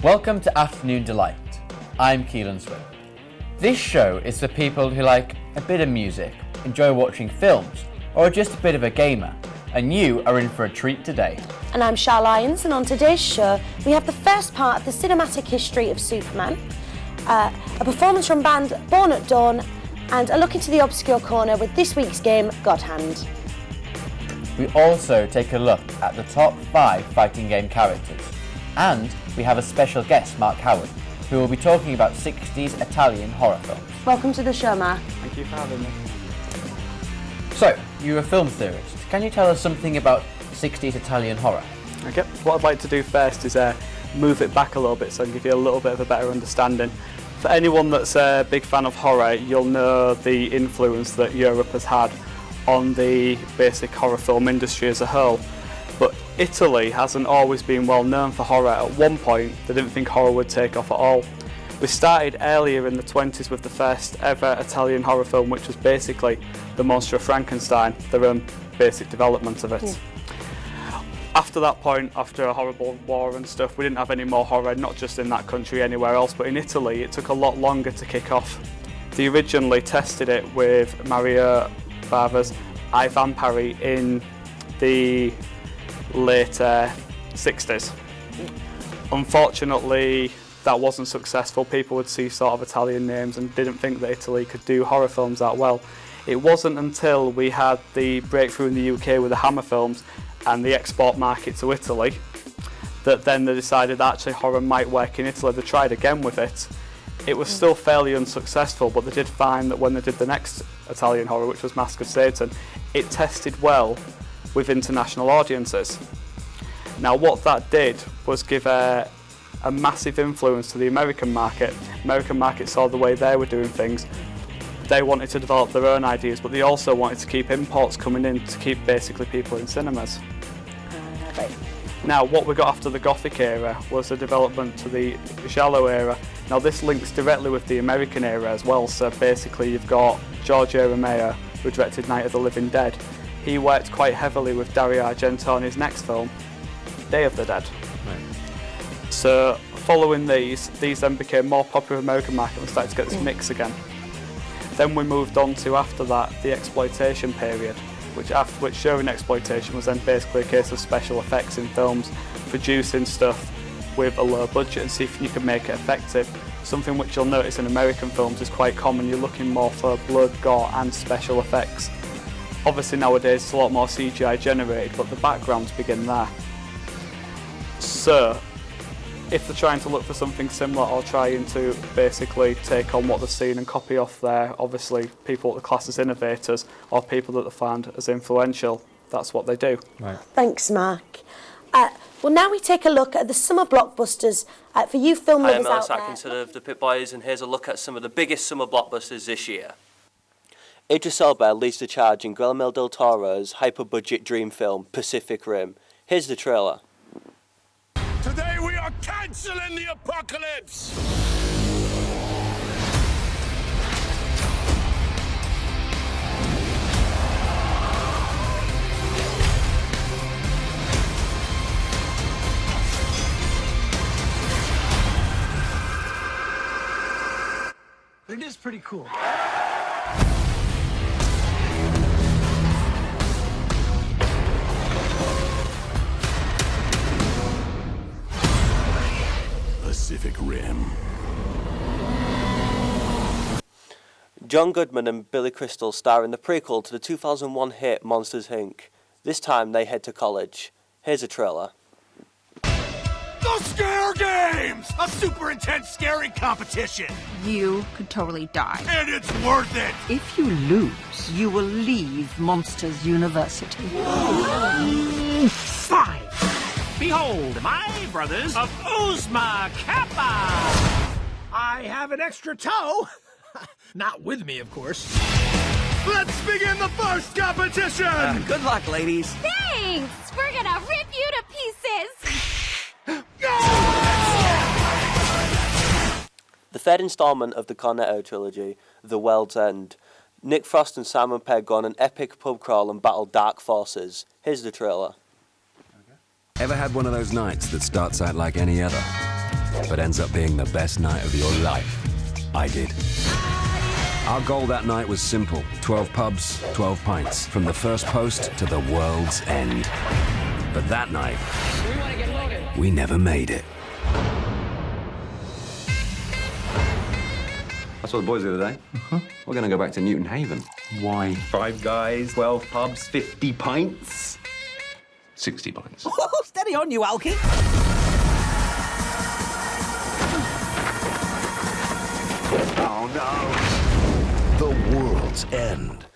Welcome to Afternoon Delight. I'm Keelan Swift. This show is for people who like a bit of music, enjoy watching films, or are just a bit of a gamer, and you are in for a treat today. And I'm Shah Lyons, and on today's show we have the first part of the cinematic history of Superman, a performance from band Born at Dawn, and a look into the obscure corner with this week's game, God Hand. We also take a look at the top 5 fighting game characters, and we have a special guest, Mark Howard, who will be talking about 60s Italian horror films. Welcome to the show, Mark. Thank you for having me. So, you're a film theorist. Can you tell us something about 60s Italian horror? Okay, what I'd like to do first is move it back a little bit so I can give you a little bit of a better understanding. For anyone that's a big fan of horror, you'll know the influence that Europe has had on the basic horror film industry as a whole. But Italy hasn't always been well known for horror. At one point, they didn't think horror would take off at all. We started earlier in the 20s with the first ever Italian horror film, which was basically The Monster of Frankenstein, their own basic development of it. Yeah. After that point, after a horrible war and stuff, we didn't have any more horror, not just in that country, anywhere else, but in Italy it took a lot longer to kick off. They originally tested it with Mario Bava's I, Vampire in the late 60s. Unfortunately, that wasn't successful. People would see sort of Italian names and didn't think that Italy could do horror films that well. It wasn't until we had the breakthrough in the UK with the Hammer films and the export market to Italy that then they decided that actually horror might work in Italy. They tried again with it. It was still fairly unsuccessful, but they did find that when they did the next Italian horror, which was Mask of Satan, it tested well with international audiences. Now what that did was give a massive influence to the American market. American market saw the way they were doing things. They wanted to develop their own ideas, but they also wanted to keep imports coming in to keep basically people in cinemas. Right. Now what we got after the Gothic era was the development to the Giallo era. Now this links directly with the American era as well, so basically you've got George A. Romero, who directed Night of the Living Dead. He worked quite heavily with Dario Argento on his next film, Day of the Dead. Right. So following these then became more popular in the American market and started to get this mix again. Then we moved on to, after that, the exploitation period, which during exploitation was then basically a case of special effects in films, producing stuff with a low budget and see if you can make it effective. Something which you'll notice in American films is quite common. You're looking more for blood, gore and special effects. Obviously nowadays it's a lot more CGI generated, but the backgrounds begin there. So, if they're trying to look for something similar or trying to basically take on what they've seen and copy off there, obviously people that are classed as innovators or people that they find as influential, that's what they do. Right. Thanks, Mark. Well, now we take a look at the summer blockbusters for you film Hi, lovers I'm out Ellis there. Atkinson of the Pit Boys, and here's a look at some of the biggest summer blockbusters this year. Idris Elba leads the charge in Guillermo del Toro's hyper-budget dream film, Pacific Rim. Here's the trailer. Today we are canceling the apocalypse! It is pretty cool. Pacific Rim. John Goodman and Billy Crystal star in the prequel to the 2001 hit Monsters, Inc. This time they head to college. Here's a trailer. The Scare Games! A super intense scary competition! You could totally die. And it's worth it! If you lose, you will leave Monsters University. Five. Behold, my brothers of Uzma Kappa! I have an extra toe. Not with me, of course. Let's begin the first competition! Good luck, ladies. Thanks! We're gonna rip you to pieces! The third installment of the Cornetto trilogy, The World's End. Nick Frost and Simon Pegg go on an epic pub crawl and battle dark forces. Here's the trailer. Ever had one of those nights that starts out like any other? but ends up being the best night of your life. I did. Our goal that night was simple. 12 pubs, 12 pints, from the first post to the world's end. But that night, we never made it. I saw the boys the other day. We're going to go back to Newton Haven. Why? 5 guys, 12 pubs, 50 pints. 60 pints. Oh, steady on, you Alky. Oh, no. The World's End.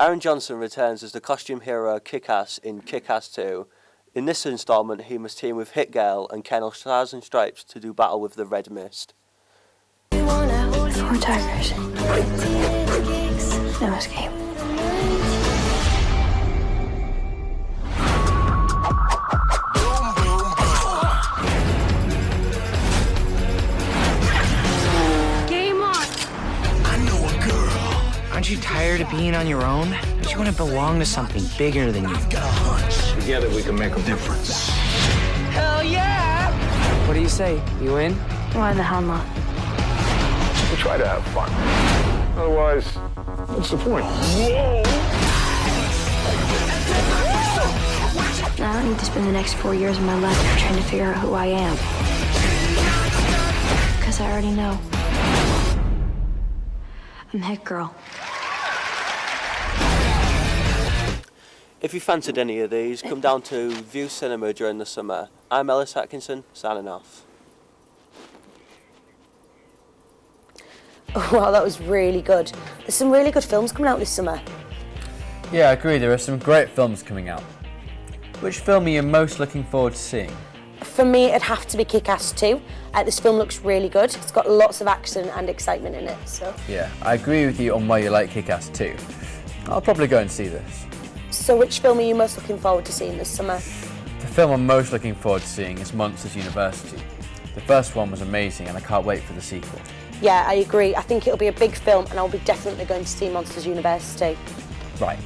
Aaron Johnson returns as the costume hero Kick-Ass in Kick-Ass 2. In this installment, he must team with Hit Girl and Kennel Stars and Stripes to do battle with the Red Mist. 4 tigers. No escape. Game on! I know a girl. Aren't you tired of being on your own? Don't you want to belong to something bigger than you? I've got a hunch. Together we can make a difference. Hell yeah! What do you say? You in? Why the hell not? We try to have fun. Otherwise, what's the point? I don't need to spend the next 4 years of my life trying to figure out who I am. Because I already know. I'm Hit Girl. If you fancied any of these, come down to View Cinema during the summer. I'm Ellis Atkinson, signing off. Wow, that was really good. There's some really good films coming out this summer. Yeah, I agree, there are some great films coming out. Which film are you most looking forward to seeing? For me, it'd have to be Kick-Ass 2. This film looks really good. It's got lots of action and excitement in it. So. Yeah, I agree with you on why you like Kick-Ass 2. I'll probably go and see this. So which film are you most looking forward to seeing this summer? The film I'm most looking forward to seeing is Monsters University. The first one was amazing and I can't wait for the sequel. Yeah, I agree. I think it'll be a big film and I'll be definitely going to see Monsters University. Right.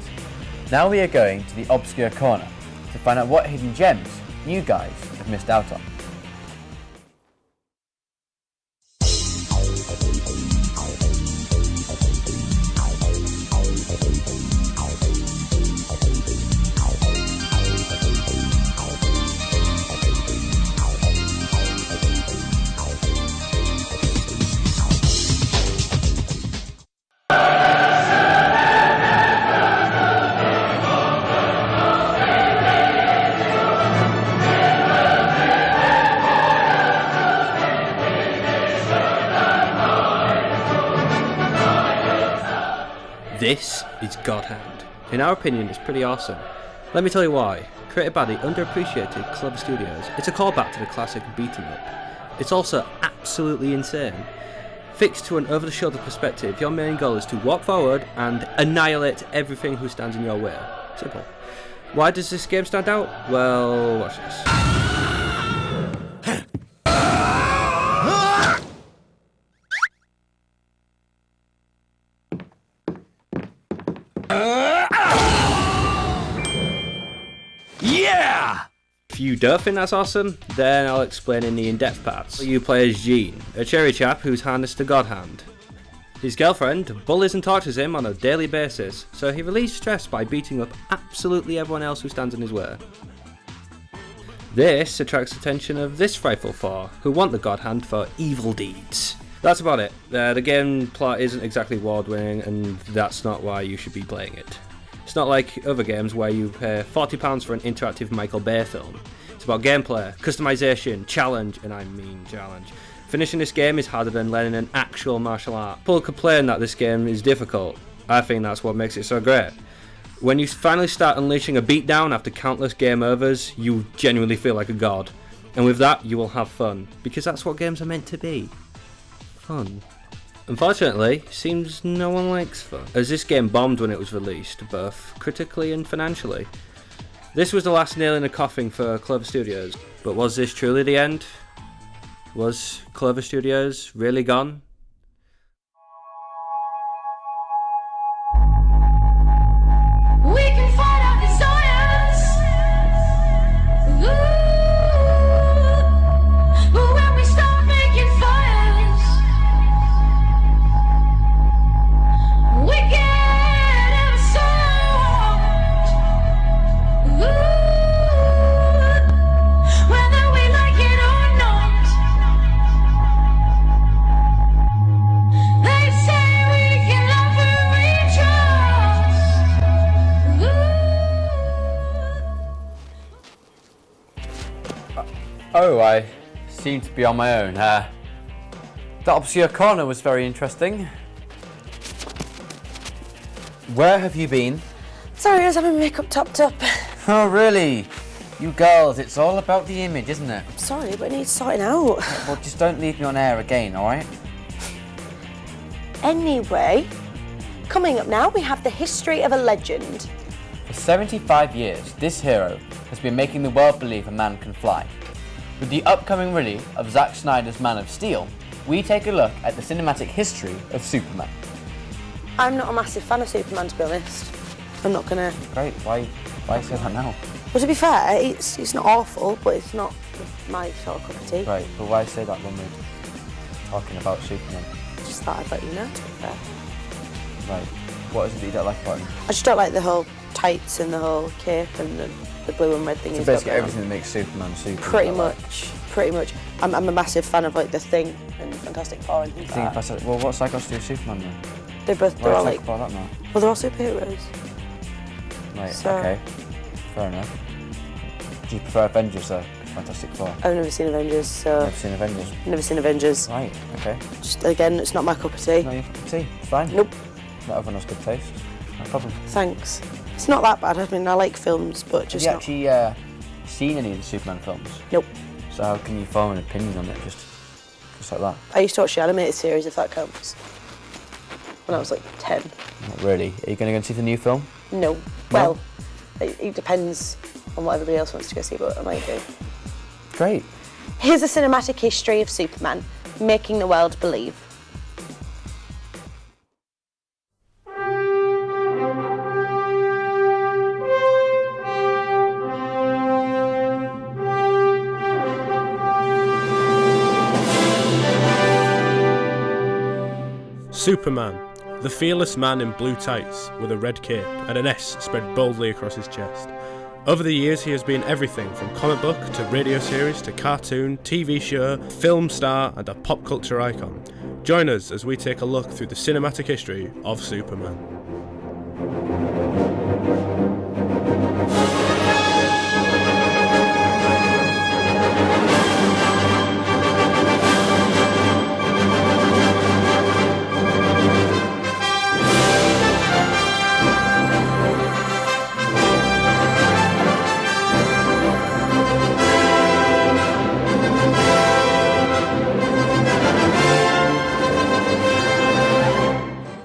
Now we are going to the Obscure Corner to find out what hidden gems you guys have missed out on. This is God Hand. In our opinion, it's pretty awesome. Let me tell you why. Created by the underappreciated Clever Studios, it's a callback to the classic beat-em up. It's also absolutely insane. Fixed to an over-the-shoulder perspective, your main goal is to walk forward and annihilate everything who stands in your way. Simple. Why does this game stand out? Well, watch this. Yeah! If you don't think that's awesome, then I'll explain in the in-depth parts. You play as Gene, a cherry chap who's harnessed to God Hand. His girlfriend bullies and tortures him on a daily basis, so he relieves stress by beating up absolutely everyone else who stands in his way. This attracts the attention of this frightful four, who want the God Hand for evil deeds. That's about it. The game plot isn't exactly award-winning, and that's not why you should be playing it. It's not like other games where you pay £40 for an interactive Michael Bay film. It's about gameplay, customization, challenge, and I mean challenge. Finishing this game is harder than learning an actual martial art. People complain that this game is difficult. I think that's what makes it so great. When you finally start unleashing a beatdown after countless game overs, you genuinely feel like a god. And with that, you will have fun, because that's what games are meant to be. Fun. Unfortunately, seems no one likes fun, as this game bombed when it was released, both critically and financially. This was the last nail in the coffin for Clover Studios, but was this truly the end? Was Clover Studios really gone? We can fight our desires. Ooh, when we start Oh, I seem to be on my own. The Obscure Corner was very interesting. Where have you been? Sorry, I was having my makeup topped up. Oh, really? You girls, it's all about the image, isn't it? Sorry, but it needs sorting out. Well, just don't leave me on air again, alright? Anyway, coming up now, we have the history of a legend. For 75 years, this hero has been making the world believe a man can fly. With the upcoming release of Zack Snyder's Man of Steel, we take a look at the cinematic history of Superman. I'm not a massive fan of Superman, to be honest. I'm not gonna... Great, why say that now? Well, to be fair, it's not awful, but it's not my sort of cup of tea. Right, but why say that when we're talking about Superman? Just thought I'd let you know, to be fair. Right, what is it that you don't like about him? I just don't like the whole tights and the whole cape and the blue and red thing. So basically everything that makes Superman Superman. Pretty much. I'm a massive fan of like The Thing and Fantastic Four and things like that. Well, what's that got to do with Superman then? They're all like... about that now? Well, they're all superheroes. Right, so, okay. Fair enough. Do you prefer Avengers though? Fantastic Four? I've never seen Avengers, so... Never seen Avengers? Never seen Avengers. Right, okay. Just, again, it's not my cup of tea. Not your cup of tea? It's fine. Nope. Not everyone has good taste. No problem. Thanks. It's not that bad. I mean, I like films, but just Have you actually seen any of the Superman films? Nope. So how can you form an opinion on it just like that? I used to watch the animated series, if that counts. When I was like 10. Not really. Are you going to go and see the new film? No. Well, it depends on what everybody else wants to go see, but I might do. Great. Here's the cinematic history of Superman, making the world believe. Superman, the fearless man in blue tights with a red cape and an S spread boldly across his chest. Over the years he has been everything from comic book to radio series to cartoon, TV show, film star and a pop culture icon. Join us as we take a look through the cinematic history of Superman.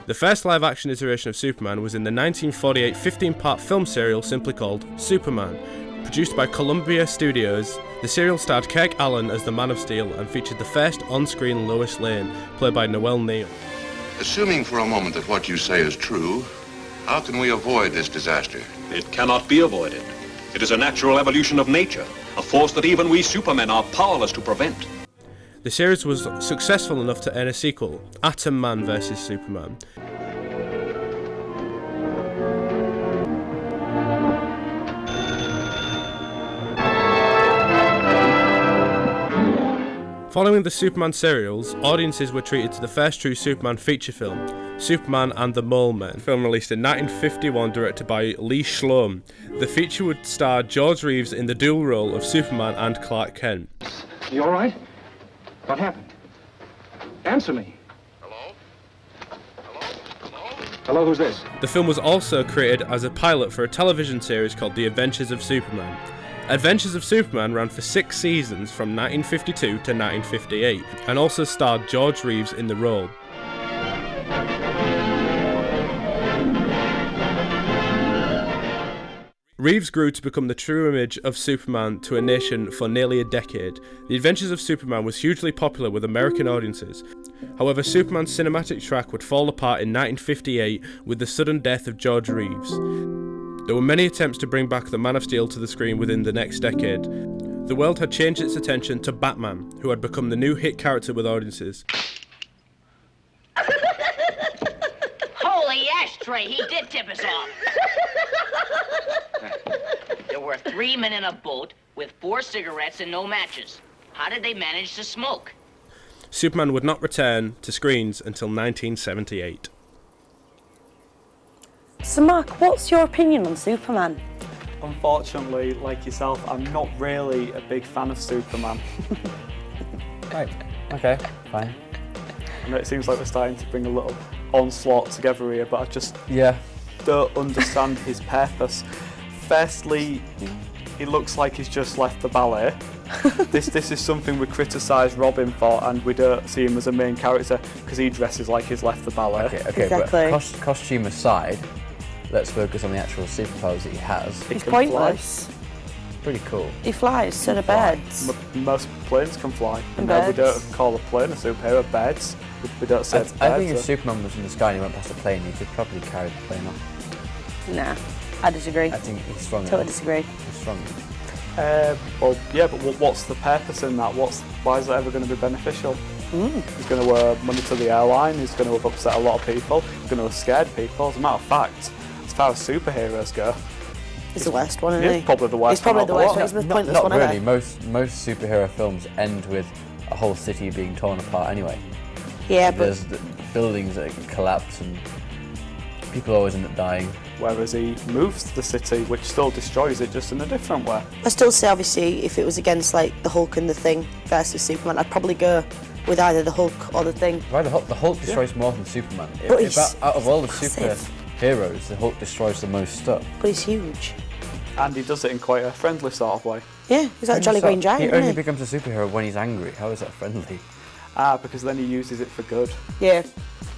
The first live-action iteration of Superman was in the 1948 15-part film serial simply called Superman. Produced by Columbia Studios, the serial starred Kirk Alyn as the Man of Steel and featured the first on-screen Lois Lane, played by Noel Neill. Assuming for a moment that what you say is true, how can we avoid this disaster? It cannot be avoided. It is a natural evolution of nature, a force that even we Supermen are powerless to prevent. The series was successful enough to earn a sequel, Atom Man vs. Superman. Following the Superman serials, audiences were treated to the first true Superman feature film, Superman and the Mole Men, a film released in 1951 directed by Lee Shlom. The feature would star George Reeves in the dual role of Superman and Clark Kent. You all right? What happened? Answer me. Hello? Hello, who's this? The film was also created as a pilot for a television series called The Adventures of Superman. Adventures of Superman ran for 6 seasons from 1952 to 1958 and also starred George Reeves in the role. Reeves grew to become the true image of Superman to a nation for nearly a decade. The Adventures of Superman was hugely popular with American audiences. However, Superman's cinematic track would fall apart in 1958 with the sudden death of George Reeves. There were many attempts to bring back the Man of Steel to the screen within the next decade. The world had changed its attention to Batman, who had become the new hit character with audiences. Holy ashtray, he did tip us off. There were 3 men in a boat with 4 cigarettes and no matches. How did they manage to smoke? Superman would not return to screens until 1978. So Mark, what's your opinion on Superman? Unfortunately, like yourself, I'm not really a big fan of Superman. Right. Okay. Fine. I know it seems like we're starting to bring a little onslaught together here, but I just don't understand his purpose. Firstly, he looks like he's just left the ballet. This is something we criticise Robin for, and we don't see him as a main character because he dresses like he's left the ballet. Okay, Exactly. but costume aside, let's focus on the actual superpowers that he has. He's pointless. Pretty cool. He flies instead of birds. Most planes can fly. And No, we birds. don't call a plane a superhero. Birds. We don't say it's I think if birds. Superman was in the sky and he went past a plane, he could probably carry the plane off. Nah, I disagree. I think he's strong Totally enough. disagree. He's strong. Well, yeah, but what's the purpose in that? Why is that ever going to be beneficial? He's going to owe money to the airline. He's going to have upset a lot of people. He's going to have scared people. As a matter of fact, as far as superheroes go, He's the worst one, yeah, isn't he's he? probably the worst. He's probably the worst one. He's one. the most pointless Not one really. ever. Most superhero films end with a whole city being torn apart anyway. Yeah, but There's the buildings that collapse and people always end up dying. Whereas he moves the city, which still destroys it, just in a different way. I still say, obviously, if it was against like the Hulk and the Thing versus Superman, I'd probably go with either the Hulk or the Thing. Right, the Hulk destroys more than Superman. But If he's out of all the massive. superheroes, the Hulk destroys the most stuff. But he's huge. And he does it in quite a friendly sort of way. Yeah, he's like Jolly Green Giant, He isn't only he? becomes a superhero when he's angry. How is that friendly? Because then he uses it for good. Yeah.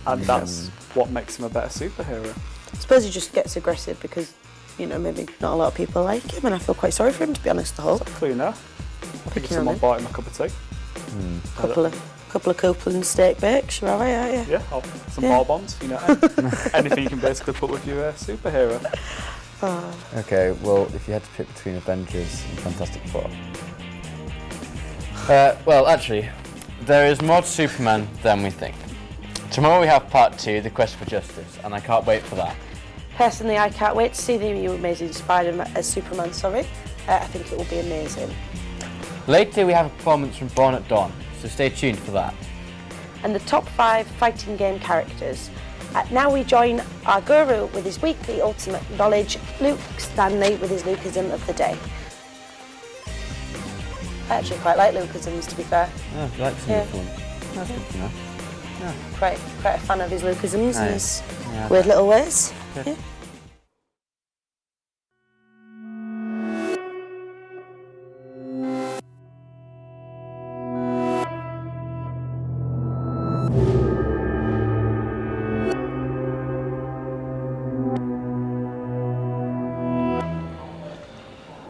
And that's what makes him a better superhero. I suppose he just gets aggressive because, you know, maybe not a lot of people like him, and I feel quite sorry for him, to be honest, the Hulk. Exactly, you know. I think if Picking on someone him. bought him a cup of tea. Couple of Copeland steak bakes, you're alright, aren't you? Yeah, or some bourbons, you know. Anything you can basically put with your superhero. Okay, well, if you had to pick between Avengers and Fantastic Four. Well, actually, there is more to Superman than we think. Tomorrow we have part 2, The Quest for Justice, and I can't wait for that. Personally, I can't wait to see the new Amazing Spider-Man as Superman, I think it will be amazing. Later we have a performance from Born at Dawn, so stay tuned for that. And the top 5 fighting game characters. Now we join our guru with his weekly ultimate knowledge, Luke Stanley, with his Lucasm of the day. I actually quite like Lucasms, to be fair. Oh, if you like some Yeah. of them. That's good to know. Yeah. Quite a fan of his Lucasms and Nice. his Yeah, weird little ways. Good. Yeah.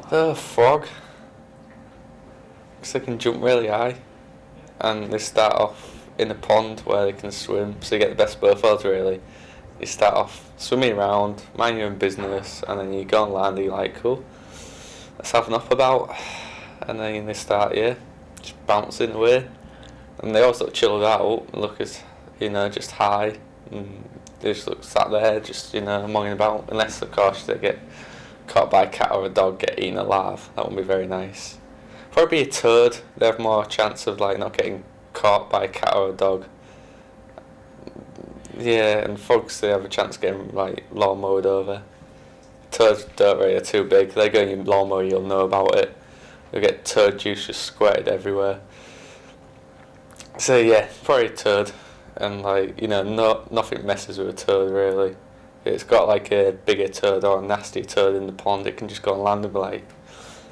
The frog. Because they can jump really high. And they start off in a pond where they can swim, so you get the best of both worlds really. You start off swimming around, mind your own business, and then you go on land and you're like, cool, let's have an up about. And then they start, just bouncing away. And they all sort of chilled out, look as, just high. And they just look sat there, just, monging about. Unless, of course, they get caught by a cat or a dog, get eaten alive. That wouldn't be very nice. Probably a toad. They have more chance of not getting caught by a cat or a dog. Yeah, and frogs, they have a chance of getting lawnmowed over. Toads don't really, are too big. They go in your lawnmower, you'll know about it. You'll get toad juice just squirted everywhere. So yeah, probably a toad. And nothing messes with a toad really. If it's got a bigger toad or a nasty toad in the pond, it can just go on land and be like,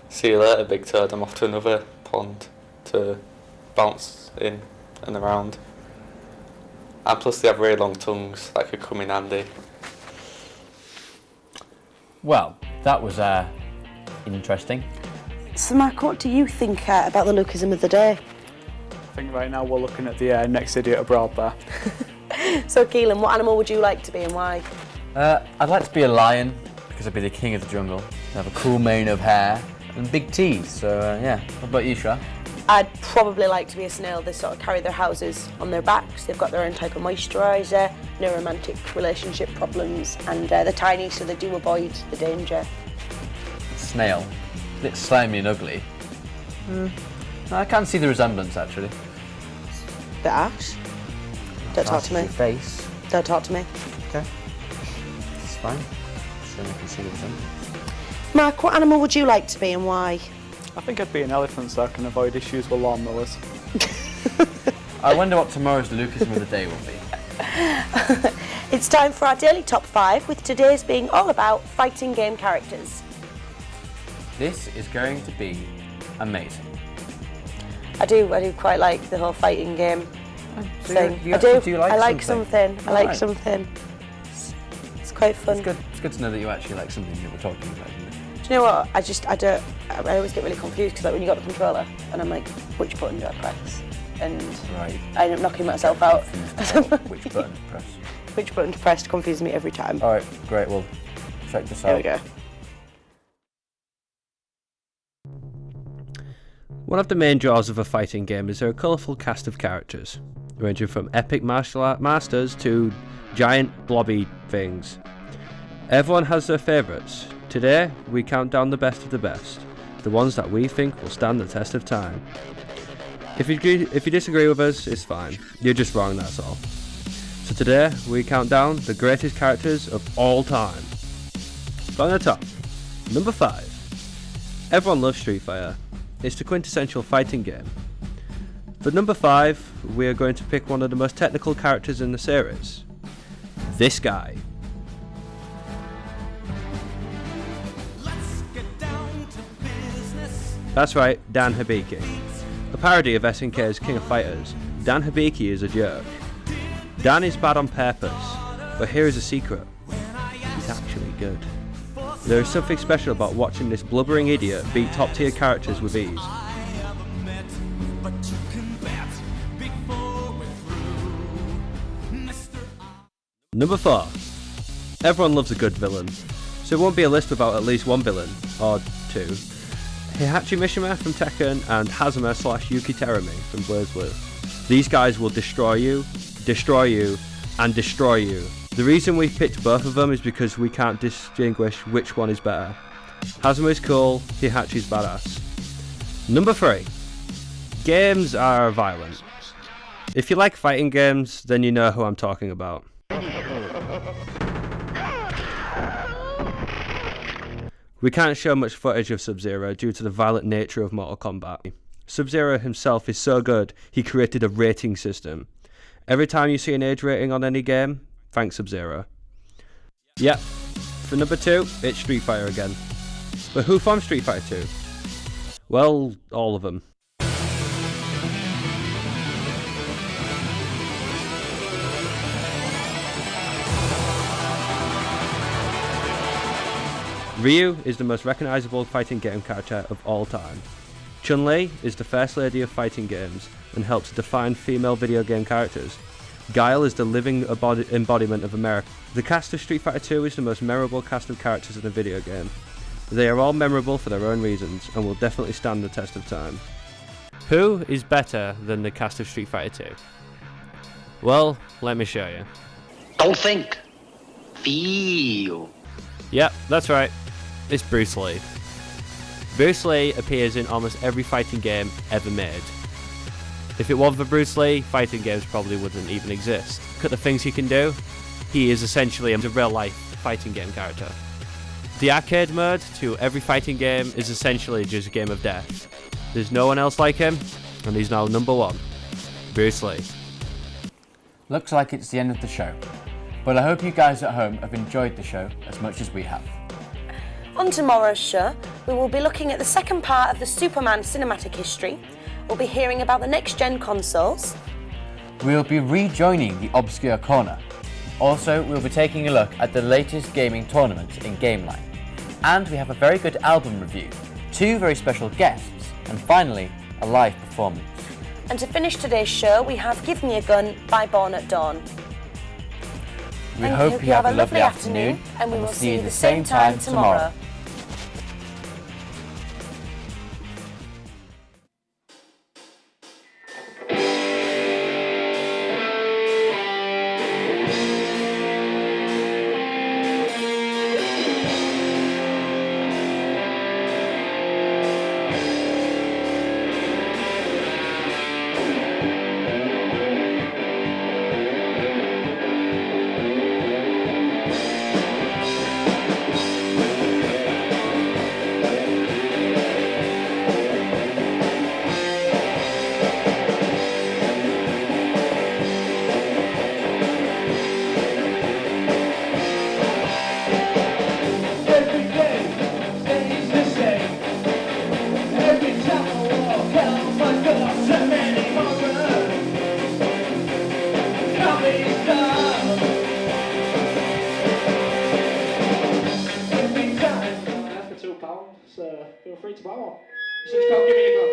see you later, big toad, I'm off to another pond to bounce in and around. And plus they have really long tongues that could come in handy. Well, that was interesting. So, Mark, what do you think about the Lucasm of the day? I think right now we're looking at the next idiot abroad there. So, Keelan, what animal would you like to be and why? I'd like to be a lion, because I'd be the king of the jungle. I'd have a cool mane of hair and big teeth, so yeah. What about you, Shra? I'd probably like to be a snail. They sort of carry their houses on their backs. They've got their own type of moisturiser, no romantic relationship problems, and they're tiny, so they do avoid the danger. Snail. A bit slimy and ugly. I can see the resemblance, actually. Bit harsh. Don't talk to me. Your face. Don't talk to me. Okay. It's fine. So I can see the resemblance. Mark, what animal would you like to be and why? I think I'd be an elephant so I can avoid issues with lawnmowers. I wonder what tomorrow's Lucasm of the day will be. It's time for our daily top 5, with today's being all about fighting game characters. This is going to be amazing. I do quite like the whole fighting game thing. you I actually do. do like I like something? something. I like Right. something. It's quite fun. It's good to know that you actually like something that we're talking about, isn't it? Do you know what? I always get really confused because like when you got the controller and I'm like, which button do I press? And Right. I end up knocking myself out. Which button to press? Which button to press confuses me every time. Alright, great, well, check this out. There we go. One of the main draws of a fighting game is their colourful cast of characters, ranging from epic martial art masters to giant blobby things. Everyone has their favourites. Today, we count down the best of the best, the ones that we think will stand the test of time. If you disagree with us, it's fine. You're just wrong, that's all. So today, we count down the greatest characters of all time. From the top, number 5. Everyone loves Street Fighter. It's the quintessential fighting game. For number 5, we are going to pick one of the most technical characters in the series. This guy. That's right, Dan Hibiki. A parody of SNK's King of Fighters, Dan Hibiki is a jerk. Dan is bad on purpose, but here is a secret. He's actually good. There is something special about watching this blubbering idiot beat top tier characters with ease. Number 4. Everyone loves a good villain, so it won't be a list without at least one villain, or two. Heihachi Mishima from Tekken and Hazama/Yuki Terumi from BlazBlue. These guys will destroy you, and destroy you. The reason we've picked both of them is because we can't distinguish which one is better. Hazama is cool, Heihachi's badass. Number 3. Games are violent. If you like fighting games, then you know who I'm talking about. We can't show much footage of Sub-Zero due to the violent nature of Mortal Kombat. Sub-Zero himself is so good, he created a rating system. Every time you see an age rating on any game, thanks Sub-Zero. Yep, for number 2, it's Street Fighter again. But who from Street Fighter 2? Well, all of them. Ryu is the most recognisable fighting game character of all time. Chun-Li is the first lady of fighting games and helps define female video game characters. Guile is the living embodiment of America. The cast of Street Fighter 2 is the most memorable cast of characters in a video game. They are all memorable for their own reasons and will definitely stand the test of time. Who is better than the cast of Street Fighter 2? Well, let me show you. Don't think. Feel. Yep, that's right. It's Bruce Lee. Bruce Lee appears in almost every fighting game ever made. If it wasn't for Bruce Lee, fighting games probably wouldn't even exist. Look at the things he can do. He is essentially a real-life fighting game character. The arcade mode to every fighting game is essentially just a game of death. There's no one else like him, and he's now number 1. Bruce Lee. Looks like it's the end of the show. But I hope you guys at home have enjoyed the show as much as we have. On tomorrow's show, we will be looking at the second part of the Superman cinematic history. We'll be hearing about the next-gen consoles. We'll be rejoining the Obscure Corner. Also, we'll be taking a look at the latest gaming tournaments in Gameline. And we have a very good album review, 2 very special guests, and finally, a live performance. And to finish today's show, we have Give Me a Gun by Born at Dawn. We hope you have a lovely afternoon, and we will see you the same time tomorrow. Hitchcock, give me a gun.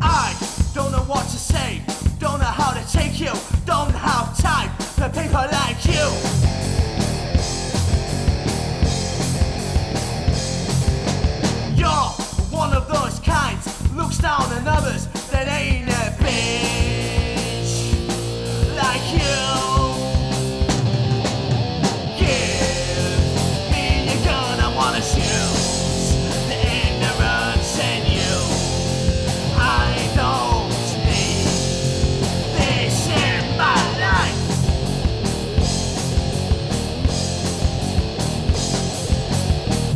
I don't know what to say, don't know how to take you, don't have time for people like you. You're one of those kinds, looks down on others that ain't a bitch like you. Give me your gun, I wanna shoot the ignorance in you. I don't need this in my life.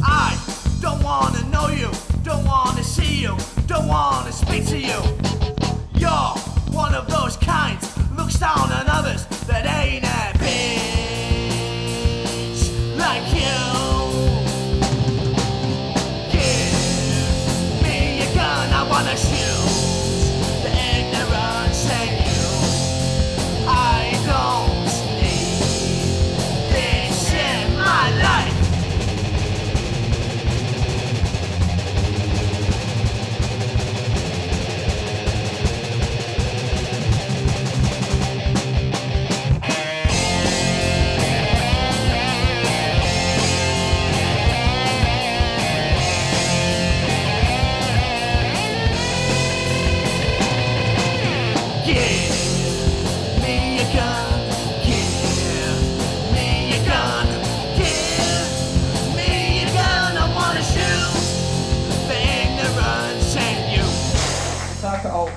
I don't wanna know you, don't wanna see you, don't wanna speak to you. You're one of those kinds, looks down on others that ain't a bitch like you. Give me your gun, I wanna shoot the ignorance in you. I don't need this in my life. Give me your gun, give me your gun, give me your gun, I wanna shoot the ignorance in you. Attack out.